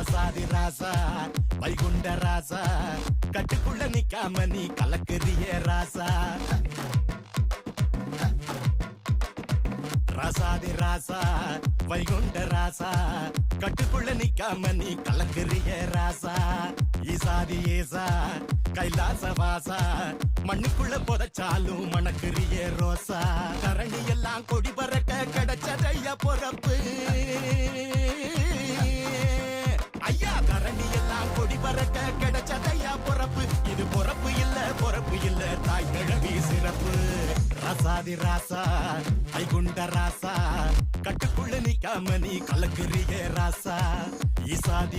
ராசாதி ராசா வைகுண்ட ராசா கட்டுக்குள்ள நிக்காம நீ கலக்குறிய ராசா ராசாதி ராசா வைகுண்ட ராசா கட்டுக்குள்ள நிக்காம நீ கலக்குறிய ராசா ஈசாதி ஏசா கைலாச வாசா மண்ணுக்குள்ள புதைச்சாலும் மணக்குறிய ரோசா கரணி எல்லாம் கொடி பறக்க கிடைச்சதையா பொறப்பு ஐயா கரணி எல்லாம் கொடி பறக்க கிடைச்சதையா பொறப்பு இது பொறப்பு இல்ல தாய் கிழவி சிறப்பு ராசாதி ராசா வைகுண்ட ராசா கட்டுக்குள்ள நிக்காம நீ கலக்குறிய ராசா ஈசாதி